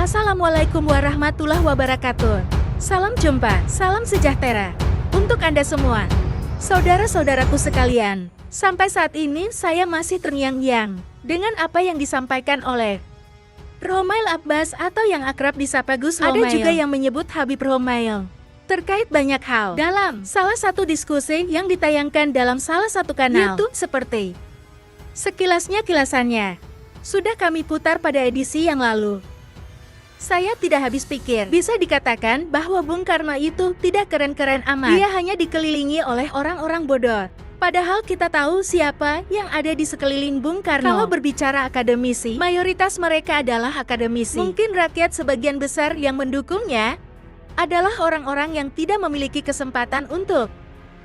Assalamualaikum warahmatullahi wabarakatuh. Salam jumpa, salam sejahtera untuk Anda semua. Saudara-saudaraku sekalian, sampai saat ini saya masih terngiang-ngiang dengan apa yang disampaikan oleh Romail Abbas atau yang akrab disapa Gus Romail. Ada juga yang menyebut Habib Romail. Terkait banyak hal dalam salah satu diskusi yang ditayangkan dalam salah satu kanal YouTube seperti sekilasnya kilasannya sudah kami putar pada edisi yang lalu. Saya tidak habis pikir, bisa dikatakan bahwa Bung Karno itu tidak keren-keren amat. Dia hanya dikelilingi oleh orang-orang bodoh. Padahal kita tahu siapa yang ada di sekeliling Bung Karno. Kalau berbicara akademisi, mayoritas mereka adalah akademisi. Mungkin rakyat sebagian besar yang mendukungnya adalah orang-orang yang tidak memiliki kesempatan untuk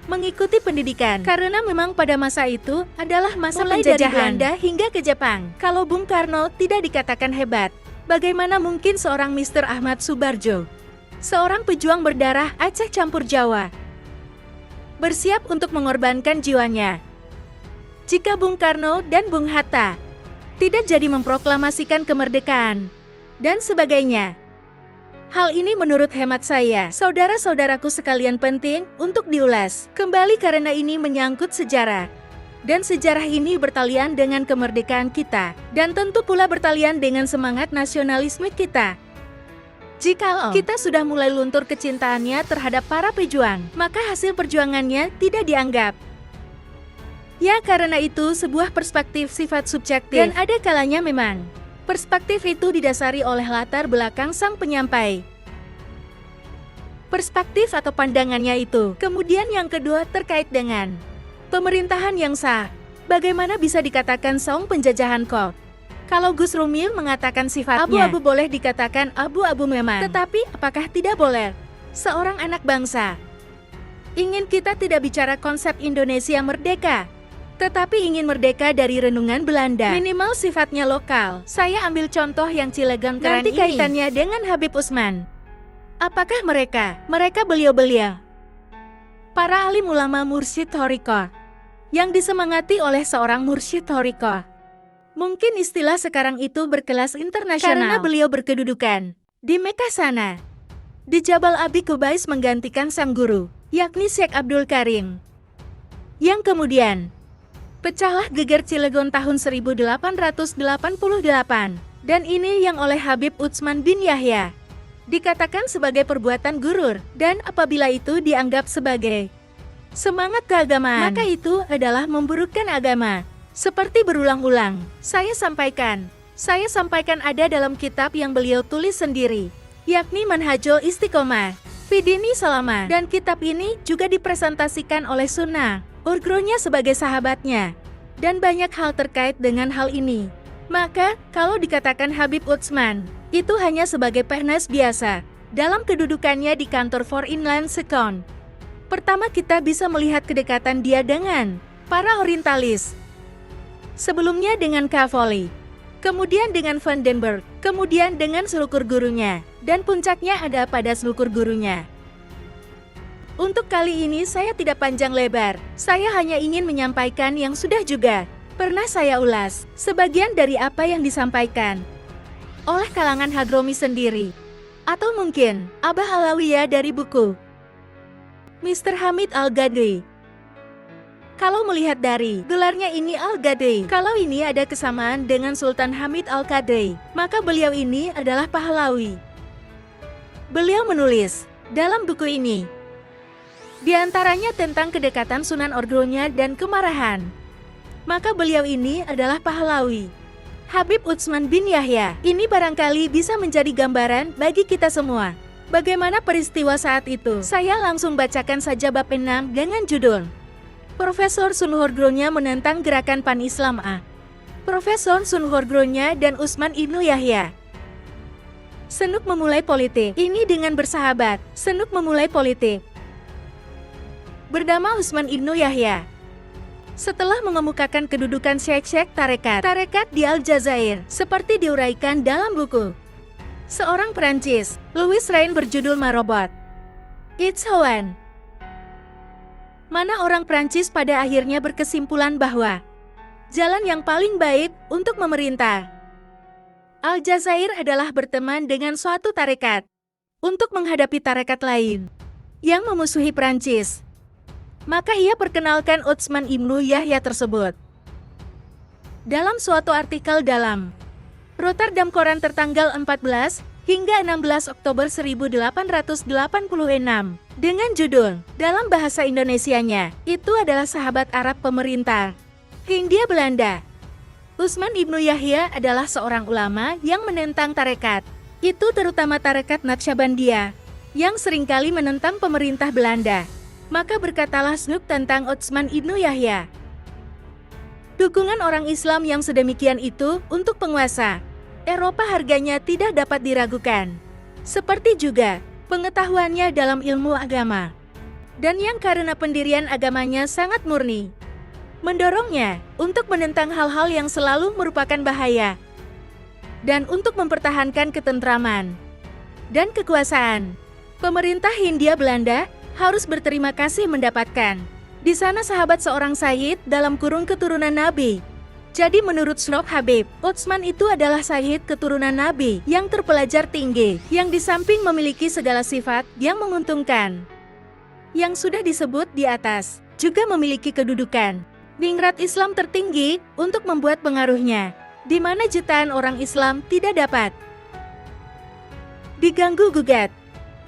mengikuti pendidikan. Karena memang pada masa itu adalah masa penjajahan dari Belanda hingga ke Jepang. Kalau Bung Karno tidak dikatakan hebat, bagaimana mungkin seorang Mr. Ahmad Subarjo, seorang pejuang berdarah Aceh campur Jawa, bersiap untuk mengorbankan jiwanya? Jika Bung Karno dan Bung Hatta tidak jadi memproklamasikan kemerdekaan dan sebagainya. Hal ini menurut hemat saya, saudara-saudaraku sekalian, penting untuk diulas kembali karena ini menyangkut sejarah. Dan sejarah ini bertalian dengan kemerdekaan kita, dan tentu pula bertalian dengan semangat nasionalisme kita. Jikalau kita sudah mulai luntur kecintaannya terhadap para pejuang, maka hasil perjuangannya tidak dianggap. Ya, karena itu sebuah perspektif sifat subjektif, dan ada kalanya memang perspektif itu didasari oleh latar belakang sang penyampai. Perspektif atau pandangannya itu. Kemudian yang kedua terkait dengan pemerintahan yang sah. Bagaimana bisa dikatakan saung penjajahan kok? Kalau Gus Romail mengatakan sifatnya abu-abu, boleh dikatakan abu-abu memang. Tetapi apakah tidak boleh seorang anak bangsa ingin kita tidak bicara konsep Indonesia merdeka, tetapi ingin merdeka dari renungan Belanda, minimal sifatnya lokal. Saya ambil contoh yang Cilegon keren ini. Nanti kaitannya dengan Habib Utsman. Apakah mereka beliau-beliau para alim ulama mursyid thariqah yang disemangati oleh seorang mursyid thariqah? Mungkin istilah sekarang itu berkelas internasional karena beliau berkedudukan di Mekah sana. Di Jabal Abi Qubais menggantikan sang guru, yakni Syekh Abdul Karim. Yang kemudian pecahlah geger Cilegon tahun 1888. Dan ini yang oleh Habib Utsman bin Yahya dikatakan sebagai perbuatan gurur, dan apabila itu dianggap sebagai semangat keagamaan, maka itu adalah memburukkan agama. Seperti berulang-ulang saya sampaikan ada dalam kitab yang beliau tulis sendiri, yakni Manhajul Istiqomah Fi Dini Salama, dan kitab ini juga dipresentasikan oleh Sunnah Urgronya sebagai sahabatnya, dan banyak hal terkait dengan hal ini. Maka, kalau dikatakan Habib Utsman itu hanya sebagai PNS biasa dalam kedudukannya di kantor Foreign Land Second, pertama kita bisa melihat kedekatan dia dengan para orientalis. Sebelumnya dengan Cavoli, kemudian dengan Vandenberg, kemudian dengan selukur gurunya, dan puncaknya ada pada selukur gurunya. Untuk kali ini saya tidak panjang lebar, saya hanya ingin menyampaikan yang sudah juga pernah saya ulas, sebagian dari apa yang disampaikan oleh kalangan Hadromi sendiri, atau mungkin Abah Alawiyah dari buku Mr. Hamid Al-Ghazali. Kalau melihat dari gelarnya ini Al-Ghazali, kalau ini ada kesamaan dengan Sultan Hamid Al-Qadri, maka beliau ini adalah Pahlawi. Beliau menulis dalam buku ini di antaranya tentang kedekatan Sunan Orgronya dan kemarahan. Maka beliau ini adalah Pahlawi. Habib Utsman bin Yahya ini barangkali bisa menjadi gambaran bagi kita semua bagaimana peristiwa saat itu. Saya langsung bacakan saja bab 6 dengan judul Profesor Sunhorgronya menentang gerakan Pan-Islam A. Profesor Sunhorgronya dan Utsman Ibnu Yahya. Senuk memulai politik. Ini dengan bersahabat. Senuk memulai politik bernama Utsman Ibnu Yahya. Setelah mengemukakan kedudukan syekh-syekh tarekat di Aljazair, seperti diuraikan dalam buku seorang Perancis, Louis Rain berjudul Marobot It's Hoan, mana orang Prancis pada akhirnya berkesimpulan bahwa jalan yang paling baik untuk memerintah Aljazair adalah berteman dengan suatu tarekat untuk menghadapi tarekat lain yang memusuhi Prancis. Maka ia perkenalkan Utsman Ibnu Yahya tersebut. Dalam suatu artikel dalam Rotterdam Koran tertanggal 14 hingga 16 Oktober 1886 dengan judul dalam bahasa Indonesianya, itu adalah sahabat Arab pemerintah Hindia Belanda. Utsman Ibnu Yahya adalah seorang ulama yang menentang tarekat, itu terutama tarekat Naqsyabandiyah, yang seringkali menentang pemerintah Belanda. Maka berkatalah Snook tentang Utsman Ibnu Yahya. Dukungan orang Islam yang sedemikian itu untuk penguasa Eropa harganya tidak dapat diragukan. Seperti juga pengetahuannya dalam ilmu agama. Dan yang karena pendirian agamanya sangat murni, mendorongnya untuk menentang hal-hal yang selalu merupakan bahaya. Dan untuk mempertahankan ketentraman dan kekuasaan, pemerintah Hindia Belanda harus berterima kasih mendapatkan di sana sahabat seorang Sayyid dalam kurung keturunan Nabi. Jadi menurut Snook Habib, Utsman itu adalah Sayyid keturunan Nabi yang terpelajar tinggi, yang di samping memiliki segala sifat yang menguntungkan yang sudah disebut di atas, juga memiliki kedudukan ningrat Islam tertinggi untuk membuat pengaruhnya, di mana jutaan orang Islam tidak dapat diganggu-gugat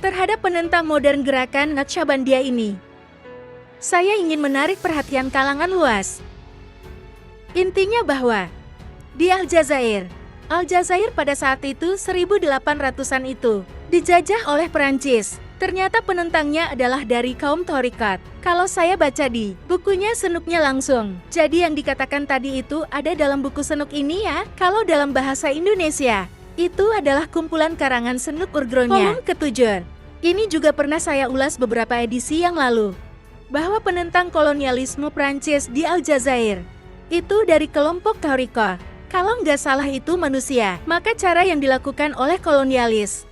terhadap penentang modern gerakan Naqsyabandiyah ini. Saya ingin menarik perhatian kalangan luas. Intinya bahwa di Aljazair pada saat itu 1800-an itu dijajah oleh Perancis. Ternyata penentangnya adalah dari kaum Thorikat. Kalau saya baca di bukunya Senuknya langsung. Jadi yang dikatakan tadi itu ada dalam buku Senuk ini ya. Kalau dalam bahasa Indonesia, itu adalah kumpulan karangan Senuk Urgronya. Volume ke-7. Ini juga pernah saya ulas beberapa edisi yang lalu, bahwa penentang kolonialisme Prancis di Aljazair itu dari kelompok Thorikat. Kalau nggak salah itu manusia, maka cara yang dilakukan oleh kolonialis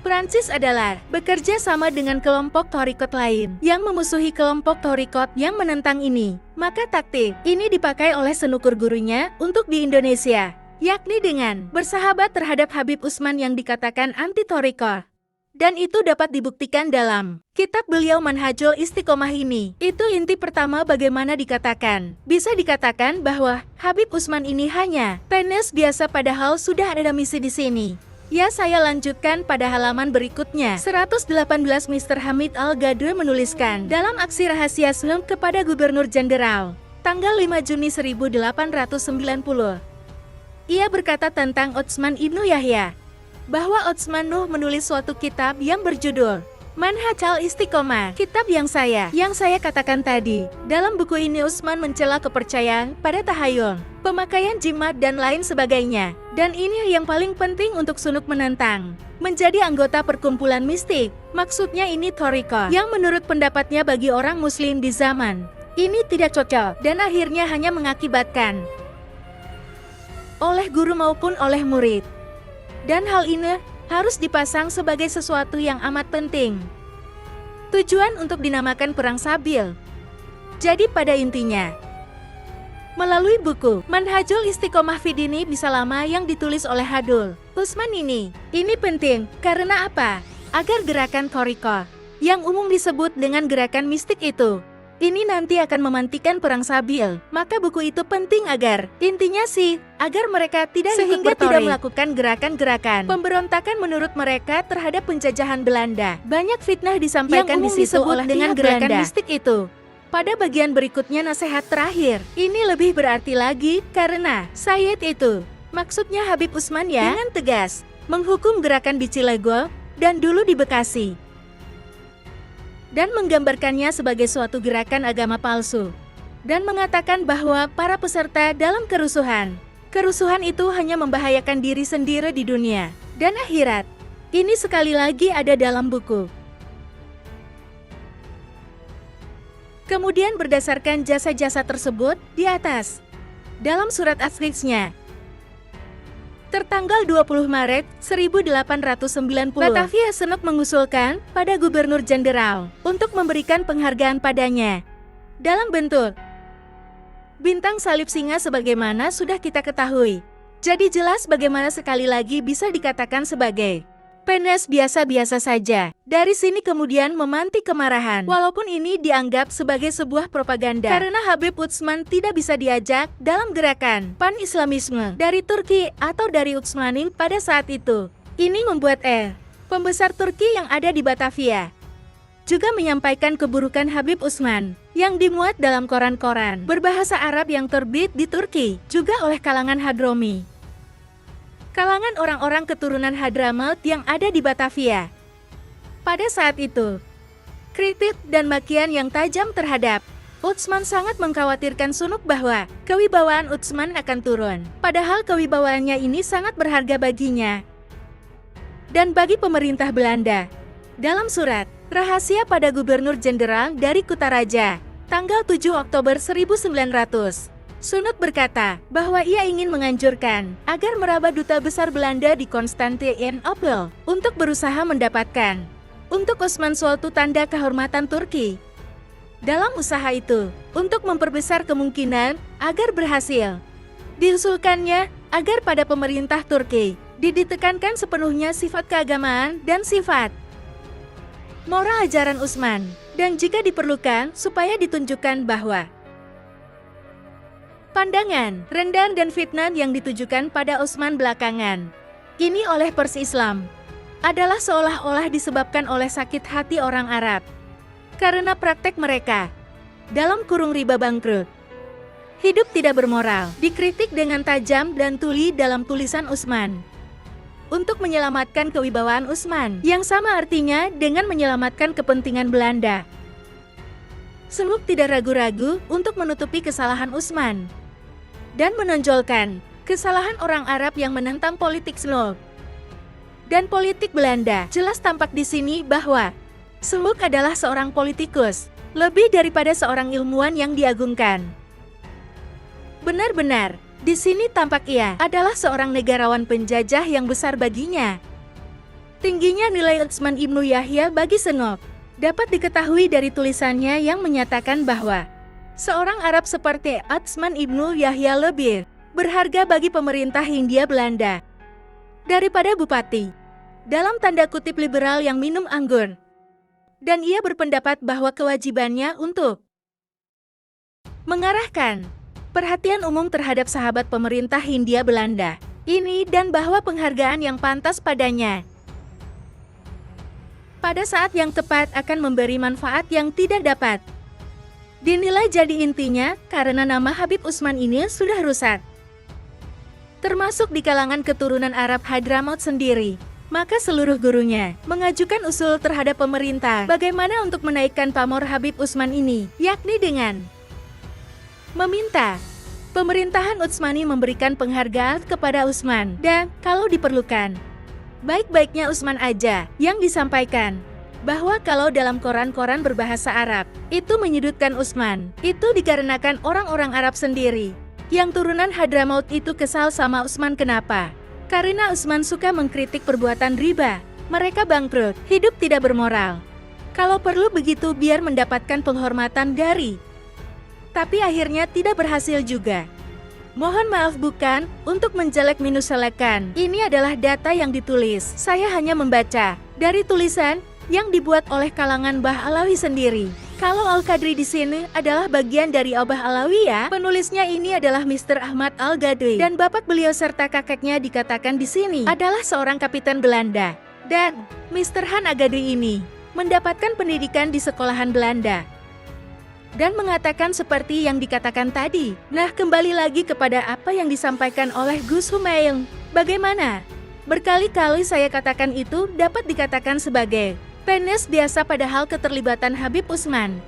Prancis adalah bekerja sama dengan kelompok Thorikat lain yang memusuhi kelompok Thorikat yang menentang ini. Maka taktik ini dipakai oleh Senuk gurunya untuk di Indonesia, yakni dengan bersahabat terhadap Habib Utsman yang dikatakan anti-Thorikat. Dan itu dapat dibuktikan dalam kitab beliau Manhajul Istiqomah ini. Itu inti pertama bagaimana dikatakan. Bisa dikatakan bahwa Habib Utsman ini hanya PNS biasa padahal sudah ada misi di sini. Ya, saya lanjutkan pada halaman berikutnya. 118 Mr. Hamid Al-Ghadr menuliskan dalam aksi rahasia Snook kepada Gubernur Jenderal tanggal 5 Juni 1890. Ia berkata tentang Utsman Ibnu Yahya bahwa Utsman Nuh menulis suatu kitab yang berjudul Manhajul Istiqomah, kitab yang saya katakan tadi. Dalam buku ini Utsman mencela kepercayaan pada tahayul, pemakaian jimat dan lain sebagainya. Dan ini yang paling penting untuk Sunuk menentang, menjadi anggota perkumpulan mistik. Maksudnya ini Thorikat, yang menurut pendapatnya bagi orang muslim di zaman ini tidak cocok dan akhirnya hanya mengakibatkan oleh guru maupun oleh murid. Dan hal ini harus dipasang sebagai sesuatu yang amat penting. Tujuan untuk dinamakan Perang Sabil. Jadi pada intinya, melalui buku Manhajul Istiqomah Fidini bisa lama yang ditulis oleh Hadul Utsman ini penting. Karena apa? Agar gerakan Thorikat, yang umum disebut dengan gerakan mistik itu, ini nanti akan memantikan Perang Sabil. Maka buku itu penting agar, intinya sih, agar mereka tidak sehingga tidak melakukan gerakan-gerakan pemberontakan menurut mereka terhadap penjajahan Belanda. Banyak fitnah disampaikan di situ oleh dengan gerakan mistik itu. Pada bagian berikutnya nasihat terakhir, ini lebih berarti lagi karena Sayyid itu, maksudnya Habib Utsman ya, dengan tegas menghukum gerakan di Cilegon dan dulu di Bekasi, dan menggambarkannya sebagai suatu gerakan agama palsu, dan mengatakan bahwa para peserta dalam kerusuhan itu hanya membahayakan diri sendiri di dunia dan akhirat. Ini sekali lagi ada dalam buku. Kemudian berdasarkan jasa-jasa tersebut di atas, dalam surat Asriksnya, tertanggal 20 Maret 1890, Batavia Senuk mengusulkan pada Gubernur Jenderal untuk memberikan penghargaan padanya dalam bentuk bintang salib singa sebagaimana sudah kita ketahui. Jadi jelas bagaimana sekali lagi bisa dikatakan sebagai PNS biasa-biasa saja. Dari sini kemudian memantik kemarahan. Walaupun ini dianggap sebagai sebuah propaganda. Karena Habib Utsman tidak bisa diajak dalam gerakan pan-Islamisme dari Turki atau dari Utsmani pada saat itu. Ini membuat pembesar Turki yang ada di Batavia juga menyampaikan keburukan Habib Utsman yang dimuat dalam koran-koran berbahasa Arab yang terbit di Turki, juga oleh kalangan Hadromi. Kalangan orang-orang keturunan Hadramaut yang ada di Batavia. Pada saat itu, kritik dan makian yang tajam terhadap Utsman sangat mengkhawatirkan Sunuk bahwa kewibawaan Utsman akan turun. Padahal kewibawaannya ini sangat berharga baginya dan bagi pemerintah Belanda. Dalam surat rahasia pada Gubernur Jenderal dari Kutaraja, tanggal 7 Oktober 1900, Sunut berkata bahwa ia ingin menganjurkan agar meraba duta besar Belanda di Konstantinopel untuk berusaha mendapatkan untuk Osman suatu tanda kehormatan Turki. Dalam usaha itu, untuk memperbesar kemungkinan agar berhasil, diusulkannya agar pada pemerintah Turki ditekankan sepenuhnya sifat keagamaan dan sifat moral ajaran Utsman, dan jika diperlukan supaya ditunjukkan bahwa pandangan rendah dan fitnah yang ditujukan pada Utsman belakangan ini oleh Persi Islam adalah seolah-olah disebabkan oleh sakit hati orang Arab karena praktek mereka dalam kurung riba bangkrut. Hidup tidak bermoral dikritik dengan tajam dan tuli dalam tulisan Utsman untuk menyelamatkan kewibawaan Utsman, yang sama artinya dengan menyelamatkan kepentingan Belanda. Sunuk tidak ragu-ragu untuk menutupi kesalahan Utsman dan menonjolkan kesalahan orang Arab yang menentang politik Sunuk dan politik Belanda. Jelas tampak di sini bahwa Sunuk adalah seorang politikus, lebih daripada seorang ilmuwan yang diagungkan. Benar-benar, di sini tampak ia adalah seorang negarawan penjajah yang besar baginya. Tingginya nilai Utsman Ibnu Yahya bagi Sunuk dapat diketahui dari tulisannya yang menyatakan bahwa seorang Arab seperti Utsman Ibnu Yahya lebih berharga bagi pemerintah Hindia Belanda daripada bupati, dalam tanda kutip liberal yang minum anggur. Dan ia berpendapat bahwa kewajibannya untuk mengarahkan perhatian umum terhadap sahabat pemerintah Hindia Belanda ini dan bahwa penghargaan yang pantas padanya pada saat yang tepat akan memberi manfaat yang tidak dapat dinilai jadi intinya karena nama Habib Utsman ini sudah rusak, termasuk di kalangan keturunan Arab Hadramaut sendiri. Maka seluruh gurunya mengajukan usul terhadap pemerintah bagaimana untuk menaikkan pamor Habib Utsman ini, yakni dengan meminta pemerintahan Utsmani memberikan penghargaan kepada Utsman dan, kalau diperlukan, baik-baiknya Utsman aja yang disampaikan. Bahwa kalau dalam koran-koran berbahasa Arab itu menyudutkan Utsman, itu dikarenakan orang-orang Arab sendiri yang turunan Hadramaut itu kesal sama Utsman. Kenapa? Karena Utsman suka mengkritik perbuatan riba, mereka bangkrut, hidup tidak bermoral. Kalau perlu begitu biar mendapatkan penghormatan dari, tapi akhirnya tidak berhasil juga. Mohon maaf bukan untuk menjelek minuselekan. Ini adalah data yang ditulis. Saya hanya membaca dari tulisan yang dibuat oleh kalangan Bah Alawi sendiri. Kalau Al-Qadri di sini adalah bagian dari Obah Alawiyah, penulisnya ini adalah Mr. Ahmad Al-Ghadri dan bapak beliau serta kakeknya dikatakan di sini adalah seorang kapiten Belanda. Dan Mr. Han Al-Ghadri ini mendapatkan pendidikan di sekolahan Belanda dan mengatakan seperti yang dikatakan tadi. Nah, kembali lagi kepada apa yang disampaikan oleh Gus Humayung. Bagaimana? Berkali-kali saya katakan itu dapat dikatakan sebagai PNS biasa, padahal keterlibatan Habib Utsman,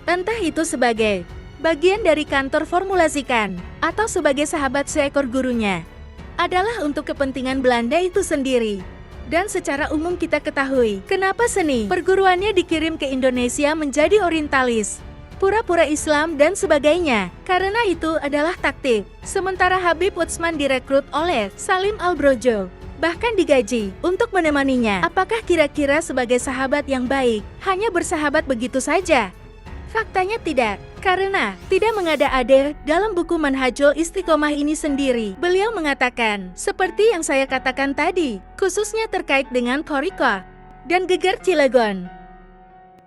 entah itu sebagai bagian dari kantor formulasikan atau sebagai sahabat seekor gurunya, adalah untuk kepentingan Belanda itu sendiri. Dan secara umum kita ketahui kenapa seni perguruannya dikirim ke Indonesia menjadi orientalis, pura-pura Islam dan sebagainya. Karena itu adalah taktik. Sementara Habib Utsman direkrut oleh Salim Al-Brojo, bahkan digaji untuk menemaninya. Apakah kira-kira sebagai sahabat yang baik hanya bersahabat begitu saja? Faktanya tidak, Karena tidak mengada-ada dalam buku Manhajul Istiqomah ini sendiri, beliau mengatakan, seperti yang saya katakan tadi, khususnya terkait dengan Koriko dan Geger Cilegon.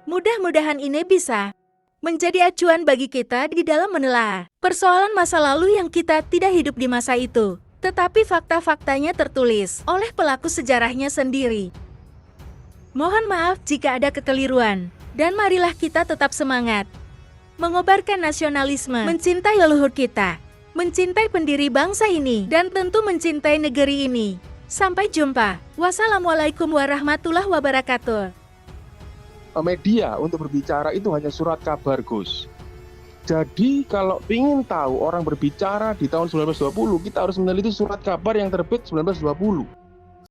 Mudah-mudahan ini bisa menjadi acuan bagi kita di dalam menelaah persoalan masa lalu yang kita tidak hidup di masa itu, tetapi fakta-faktanya tertulis oleh pelaku sejarahnya sendiri. Mohon maaf jika ada kekeliruan, dan marilah kita tetap semangat mengobarkan nasionalisme, mencintai leluhur kita, mencintai pendiri bangsa ini, dan tentu mencintai negeri ini. Sampai jumpa. Wassalamualaikum warahmatullahi wabarakatuh. Media untuk berbicara itu hanya surat kabar, Gus. Jadi kalau ingin tahu orang berbicara di tahun 1920, kita harus meneliti surat kabar yang terbit 1920.